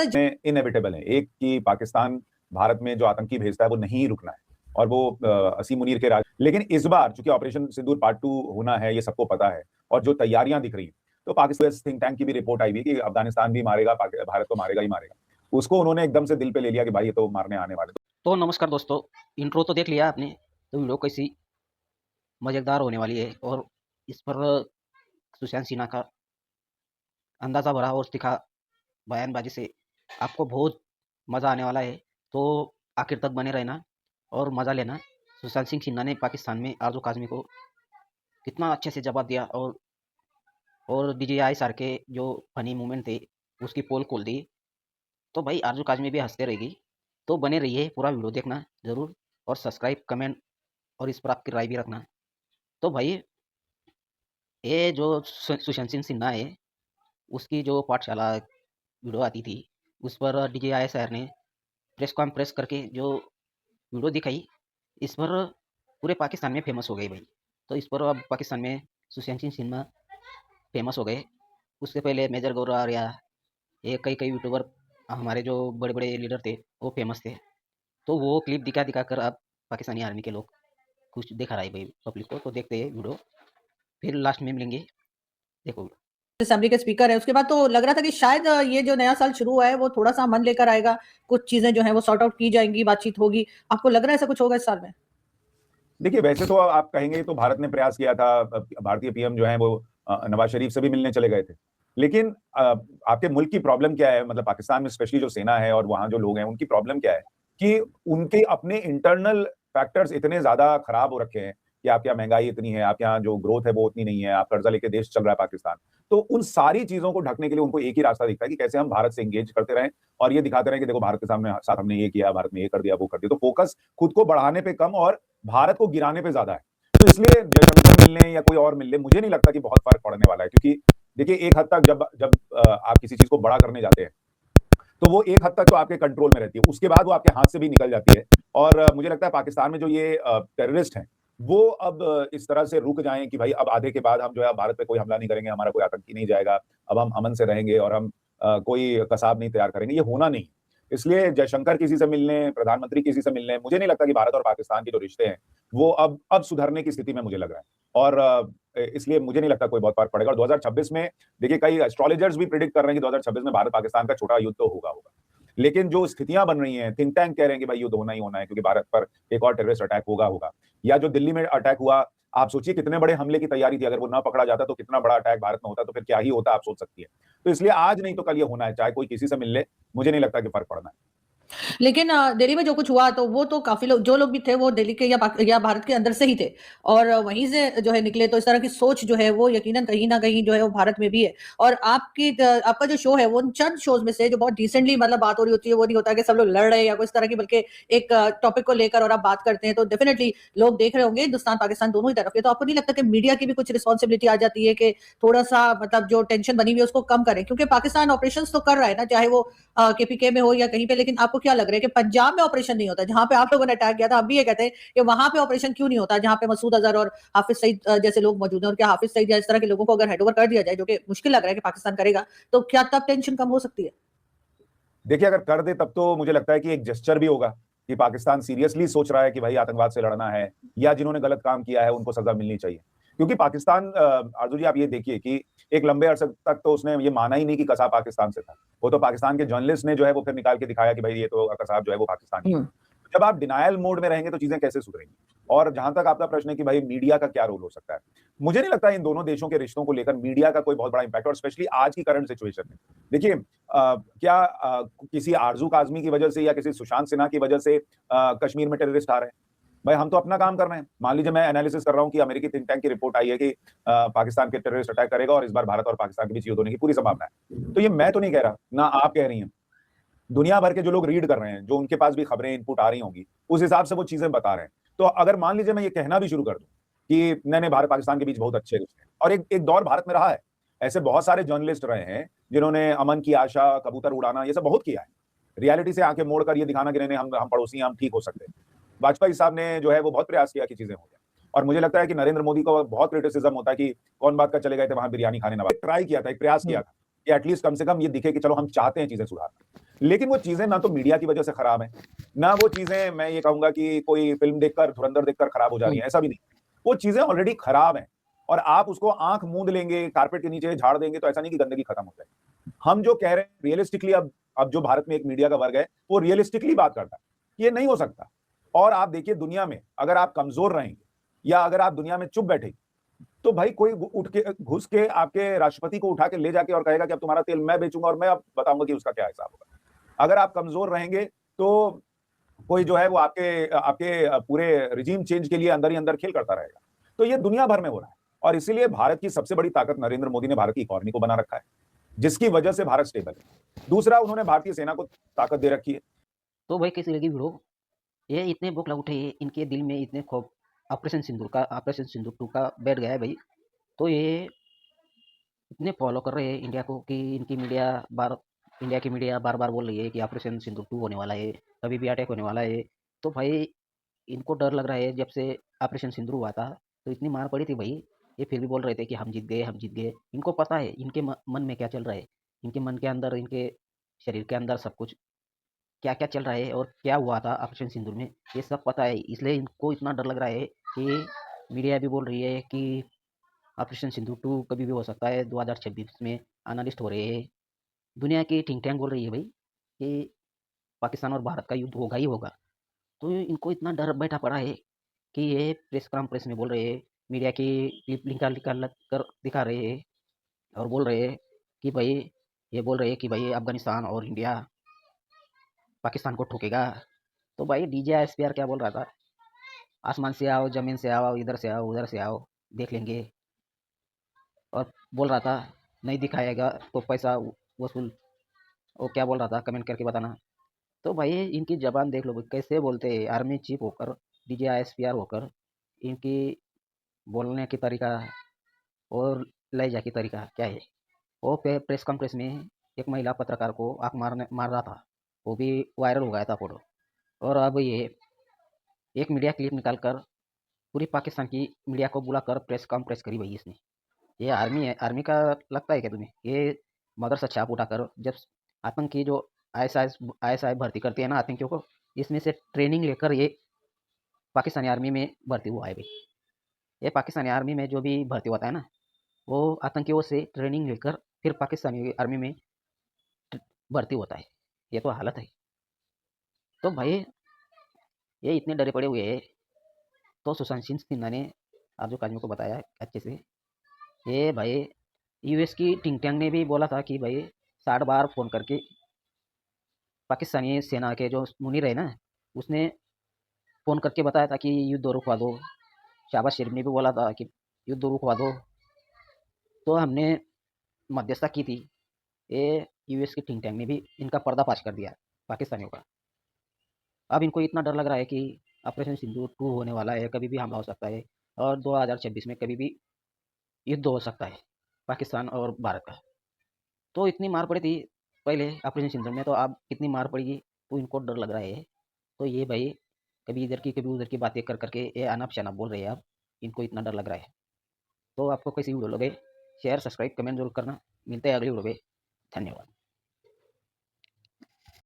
Inevitable है। एक कि पाकिस्तान भारत में जो आतंकी भेजता है वो नहीं रुकना है और वो असीम मुनीर के राज। लेकिन इस बार चूंकि ऑपरेशन सिंदूर पार्ट 2 होना है, ये सबको पता है और जो तैयारियां दिख रही हैं, तो पाकिस्तान थिंक टैंक की भी रिपोर्ट आई हुई कि अफगानिस्तान भी मारेगा, भारत को मारेगा ही मारेगा। उसको उन्होंने एकदम से दिल पे ले लिया कि भाई ये तो मारने आने वाले। तो नमस्कार दोस्तों, इंट्रो तो देख लिया आपने, तो वीडियो कैसी मज़ेदार होने वाली है और इस पर सुशांत सिन्हा का अंदाज़ा भरा और तीखा बयानबाजी से आपको बहुत मज़ा आने वाला है। तो आखिर तक बने रहना और मज़ा लेना। सुशांत सिंह सिन्हा ने पाकिस्तान में आरजू काज़मी को कितना अच्छे से जवाब दिया और DJI सर के जो फनी मूवमेंट थे उसकी पोल खोल दी। तो भाई आरजू काज़मी भी हंसते रहेगी। तो बने रहिए, पूरा वीडियो देखना ज़रूर और सब्सक्राइब, कमेंट और इस पर आपकी राय भी रखना। तो भाई ये जो सुशांत सिंह सिन्हा है, उसकी जो पाठशाला वीडियो आती थी, उस पर DJI सर ने प्रेस कॉन्फ्रेंस करके जो वीडियो दिखाई, इस पर पूरे पाकिस्तान में फेमस हो गई भाई। तो इस पर अब पाकिस्तान में सुशांत सिंह सिन्हा फेमस हो गए। उससे पहले मेजर गौरव आर्या, ये कई यूट्यूबर हमारे जो बड़े बड़े लीडर थे वो फेमस थे। तो वो क्लिप दिखा दिखा कर अब पाकिस्तानी आर्मी के लोग कुछ दिखा रहा है भाई पब्लिक को। तो देखते हैं वीडियो, फिर लास्ट में मिलेंगे। देखो, असेंबली के स्पीकर है, उसके बाद तो लग रहा था कि शायद ये जो नया साल शुरू हुआ है वो थोड़ा सा मन लेकर आएगा, कुछ चीजें जो है वो सॉर्ट आउट की जाएंगी, बातचीत होगी। आपको लग रहा है ऐसा कुछ होगा इस साल में? देखिए, वैसे तो आप कहेंगे तो भारत ने प्रयास किया था, भारतीय पीएम जो है वो नवाज शरीफ से भी मिलने चले गए थे। लेकिन आपके मुल्क की प्रॉब्लम क्या है, मतलब पाकिस्तान में स्पेशली जो सेना है और वहां जो लोग हैं उनकी प्रॉब्लम क्या है कि उनके अपने इंटरनल फैक्टर्स इतने ज्यादा खराब हो रखे हैं कि आपके यहाँ महंगाई इतनी है, आपके यहाँ जो ग्रोथ है वो उतनी नहीं है, आप कर्जा लेके देश चल रहा है पाकिस्तान। तो उन सारी चीजों को ढकने के लिए उनको एक ही रास्ता दिखता है कि कैसे हम भारत से एंगेज करते रहें और ये दिखाते रहें कि देखो भारत के सामने साथ हमने ये किया, भारत में ये कर दिया, वो कर दिया। तो फोकस खुद को बढ़ाने पे कम और भारत को गिराने पे ज्यादा है। तो इसलिए जयशंकर मिलने या कोई और मिलने, मुझे नहीं लगता कि बहुत फर्क पड़ने वाला है, क्योंकि देखिए एक हद तक जब जब आप किसी चीज को बड़ा करने जाते हैं तो वो एक हद तक तो आपके कंट्रोल में रहती है, उसके बाद वो आपके हाथ से भी निकल जाती है। और मुझे लगता है पाकिस्तान में जो ये टेररिस्ट हैं वो अब इस तरह से रुक जाएं कि भाई अब आधे के बाद हम जो है भारत पे कोई हमला नहीं करेंगे, हमारा कोई आतंकी नहीं जाएगा, अब हम अमन से रहेंगे और हम कोई कसाब नहीं तैयार करेंगे, ये होना नहीं। इसलिए जयशंकर किसी से मिलने, प्रधानमंत्री किसी से मिलने, मुझे नहीं लगता कि भारत और पाकिस्तान के जो रिश्ते हैं वो अब सुधरने की स्थिति में मुझे लग रहा है। और इसलिए मुझे नहीं लगता कोई बहुत फर्क पड़ेगा। और 2026 में देखिए कई एस्ट्रोलॉजर्स भी प्रिडिक्ट कर रहे हैं कि 2026 में भारत पाकिस्तान का छोटा युद्ध तो होगा। लेकिन जो स्थितियां बन रही हैं, थिंक टैंक कह रहे हैं कि भाई युद्ध होना ही होना है क्योंकि भारत पर एक और टेररिस्ट अटैक होगा। या जो दिल्ली में अटैक हुआ, आप सोचिए कितने बड़े हमले की तैयारी थी, अगर वो ना पकड़ा जाता तो कितना बड़ा अटैक भारत में होता, तो फिर क्या ही होता आप सोच सकती है। तो इसलिए आज नहीं तो कल ये होना है, चाहे कोई किसी से मिल ले, मुझे नहीं लगता कि फर्क पड़ना है। लेकिन दिल्ली में जो कुछ हुआ तो वो तो काफी लोग, जो लोग भी थे वो दिल्ली के या भारत के अंदर से ही थे और वहीं से जो है निकले। तो इस तरह की सोच जो है वो यकीनन कहीं ना कहीं जो है वो भारत में भी है। और आपका जो शो है वो उन चंद शोज में से जो बहुत डिसेंटली मतलब बात हो रही होती है, वो नहीं होता कि सब लोग लड़ रहे हैं या कुछ तरह की, बल्कि एक टॉपिक को लेकर और आप बात करते हैं तो डेफिनेटली लोग देख रहे होंगे हिंदुस्तान पाकिस्तान दोनों ही तरफ के। तो आपको नहीं लगता कि मीडिया की भी कुछ रिस्पॉन्सिबिलिटी आ जाती है कि थोड़ा सा मतलब जो टेंशन बनी हुई है उसको कम करें? क्योंकि पाकिस्तान ऑपरेशन तो कर रहा है ना, चाहे वो KPK में हो या कहीं पे। लेकिन आपको क्या लग रहा है कि पंजाब में ऑपरेशन नहीं होता, जहां पे आप लोगों ने अटैक किया था, हम भी ये कहते हैं कि वहां पे ऑपरेशन क्यों नहीं होता, जहां पे मसूद अजहर और हाफिज सईद जैसे लोग मौजूद हैं? और क्या हाफिज सईद या इस तरह के लोगों को अगर हैंडओवर कर दिया जाए, जो कि मुश्किल लग रहा है कि पाकिस्तान करेगा, तो क्या तब टेंशन कम हो सकती है? देखिए अगर कर दे तब तो मुझे लगता है कि एक जेस्चर भी होगा कि पाकिस्तान सीरियसली सोच रहा है कि भाई आतंकवाद से लड़ना है, या जिन्होंने गलत काम किया है उनको सजा मिलनी चाहिए। क्योंकि पाकिस्तान, आरजू जी आप ये देखिए कि एक लंबे अरसे तक तो उसने ये माना ही नहीं कि कसाब पाकिस्तान से था। वो तो पाकिस्तान के जर्नलिस्ट ने जो है वो फिर निकाल के दिखाया कि भाई ये तो कसाब जो है वो पाकिस्तानी है। जब आप डिनायल मोड में रहेंगे तो चीजें कैसे सुधरेंगी? और जहां तक आपका प्रश्न है कि भाई मीडिया का क्या रोल हो सकता है, मुझे नहीं लगता इन दोनों देशों के रिश्तों को लेकर मीडिया का कोई बहुत बड़ा इंपैक्ट, और स्पेशली आज की करंट सिचुएशन में। देखिए क्या किसी आरजू काजमी की वजह से या किसी सुशांत सिन्हा की वजह से कश्मीर में टेररिस्ट आ रहे हैं? भाई हम तो अपना काम कर रहे हैं। मान लीजिए मैं एनालिसिस कर रहा हूं कि अमेरिकी थिंक टैंक की रिपोर्ट आई है कि पाकिस्तान के टेररिस्ट अटैक करेगा और इस बार भारत और पाकिस्तान के बीच युद्ध होने की पूरी संभावना है। तो ये मैं तो नहीं कह रहा, ना आप कह रही हैं, दुनिया भर के जो लोग रीड कर रहे हैं, जो उनके पास भी खबरें इनपुट आ रही होंगी, उस हिसाब से वो चीजें बता रहे हैं। तो अगर मान लीजिए मैं ये कहना भी शुरू कर दूं कि नहीं भारत पाकिस्तान के बीच बहुत अच्छे रिश्ते हैं, और एक दौर भारत में रहा है, ऐसे बहुत सारे जर्नलिस्ट रहे हैं जिन्होंने अमन की आशा, कबूतर उड़ाना, ये सब बहुत किया है, रियलिटी से आंखें मोड़कर ये दिखाना कि नहीं हम पड़ोसी हैं, हम ठीक हो सकते हैं। वाजपेयी साहब ने जो है वो बहुत प्रयास किया कि चीजें हो जाए। और मुझे लगता है कि नरेंद्र मोदी को बहुत क्रिटिसिज्म होता है कि कौन बात कर चले गए थे वहां बिरयानी खाने, नवाज ट्राई किया था, एक प्रयास किया था कि एटलीस्ट कम से कम ये दिखे कि चलो हम चाहते हैं चीजें सुधारना। लेकिन वो चीजें ना तो मीडिया की वजह से खराब है, ना वो चीजें मैं ये कहूंगा कि कोई फिल्म देखकर, धुरंधर देखकर खराब हो जा रही है, ऐसा भी नहीं। वो चीजें ऑलरेडी खराब हैं और आप उसको आंख मूंद लेंगे, कारपेट के नीचे झाड़ देंगे तो ऐसा नहीं कि गंदगी खत्म हो जाए। हम जो कह रहे हैं रियलिस्टिकली, अब जो भारत में एक मीडिया का वर्ग है वो रियलिस्टिकली बात करता है, ये नहीं हो सकता। और आप देखिए दुनिया में अगर आप कमजोर रहेंगे या अगर आप दुनिया में चुप बैठेंगे तो भाई कोई उठ के घुस के आपके राष्ट्रपति को उठा के ले जाके और कहेगा कि अब तुम्हारा तेल मैं बेचूंगा और मैं अब बताऊंगा कि उसका क्या हिसाब होगा। अगर आप कमजोर रहेंगे तो कोई जो है वो आपके आपके पूरे रिजीम चेंज के लिए अंदर ही अंदर खेल करता रहेगा। तो ये दुनिया भर में हो रहा है और इसीलिए भारत की सबसे बड़ी ताकत नरेंद्र मोदी ने भारत की इकोनॉमी को बना रखा है, जिसकी वजह से भारत स्टेबल है। दूसरा, उन्होंने भारतीय सेना को ताकत दे रखी है। तो भाई कैसी लगी वीडियो? ये इतने बुकला उठे, इनके दिल में इतने खौफ ऑपरेशन सिंदूर 2 का बैठ गया है भाई। तो ये इतने फॉलो कर रहे हैं इंडिया को कि इंडिया की मीडिया बार बार बोल रही है कि ऑपरेशन सिंदूर 2 होने वाला है, कभी भी अटैक होने वाला है। तो भाई इनको डर लग रहा है। जब से ऑपरेशन सिंदूर हुआ था तो इतनी मार पड़ी थी भाई, ये फिर भी बोल रहे थे कि हम जीत गए, हम जीत गए। इनको पता है इनके मन में क्या चल रहा है, इनके मन के अंदर, इनके शरीर के अंदर सब कुछ क्या क्या चल रहा है और क्या हुआ था ऑपरेशन सिंदूर में, ये सब पता है। इसलिए इनको इतना डर लग रहा है कि मीडिया भी बोल रही है कि ऑपरेशन सिंदूर 2 कभी भी हो सकता है 2026 में। एनालिस्ट हो रहे हैं, दुनिया की थिंक टैंक बोल रही है भाई कि पाकिस्तान और भारत का युद्ध होगा ही होगा। तो इनको इतना डर बैठा पड़ा है कि ये प्रेस कॉन्फ्रेंस में बोल रहे हैं, मीडिया की क्लिप निकाल निकाल कर दिखा रहे हैं और बोल रहे हैं कि भाई, ये बोल रहे हैं कि भाई अफगानिस्तान और इंडिया पाकिस्तान को ठोकेगा। तो भाई DJI-SPR क्या बोल रहा था, आसमान से आओ, ज़मीन से आओ, इधर से आओ, उधर से आओ, देख लेंगे। और बोल रहा था नहीं दिखाएगा तो पैसा वसूल। वो क्या बोल रहा था कमेंट करके बताना। तो भाई इनकी ज़बान देख लो भाई, कैसे बोलते हैं। आर्मी चीफ होकर, DJI-SPR होकर, इनकी बोलने की तरीका और लहजा की तरीका क्या है। वो प्रेस कॉन्फ्रेंस में एक महिला पत्रकार को आँख मार रहा था, वो भी वायरल हो गया था फोटो। और अब ये एक मीडिया क्लिप निकाल कर पूरी पाकिस्तान की मीडिया को बुलाकर प्रेस कॉन्फ्रेंस करी भाई इसने। ये आर्मी है, आर्मी का लगता है क्या तुम्हें? ये मदरसा छाप उठाकर जब आतंकी जो ISI भर्ती करती है ना आतंकियों को, इसमें से ट्रेनिंग लेकर ये पाकिस्तानी आर्मी में भर्ती हुआ है भाई। ये पाकिस्तानी आर्मी में जो भी भर्ती होता है ना, वो आतंकियों से ट्रेनिंग लेकर फिर पाकिस्तानी आर्मी में भर्ती होता है। ये तो हालत है। तो भाई ये इतने डरे पड़े हुए हैं। तो सुशांत सिंह सिन्हा ने आजू काजू को बताया अच्छे से। ये भाई US की थिंक टैंक ने भी बोला था कि भाई 60 बार फ़ोन करके पाकिस्तानी सेना के जो मुनीर है ना, उसने फ़ोन करके बताया था कि युद्ध रुकवा दो। शहबाज शरीफ ने भी बोला था कि युद्ध रुकवा दो। तो हमने मध्यस्थता की थी। ये US की थिंक टैंक ने भी इनका पर्दाफाश कर दिया पाकिस्तानियों का। अब इनको इतना डर लग रहा है कि ऑपरेशन सिंदूर 2 होने वाला है, कभी भी हमला हो सकता है और 2026 में कभी भी युद्ध हो सकता है पाकिस्तान और भारत का। तो इतनी मार पड़ी थी पहले ऑपरेशन सिंदूर में, तो अब कितनी मार पड़ेगी, तो इनको डर लग रहा है। तो ये भाई कभी इधर की कभी उधर की बातें कर करके ये अनाप शनाप बोल रहे हैं। अब इनको इतना डर लग रहा है। तो आपको कैसी वीडियो लगे, शेयर सब्सक्राइब कमेंट जरूर करना। मिलते हैं अगली वीडियो में। धन्यवाद।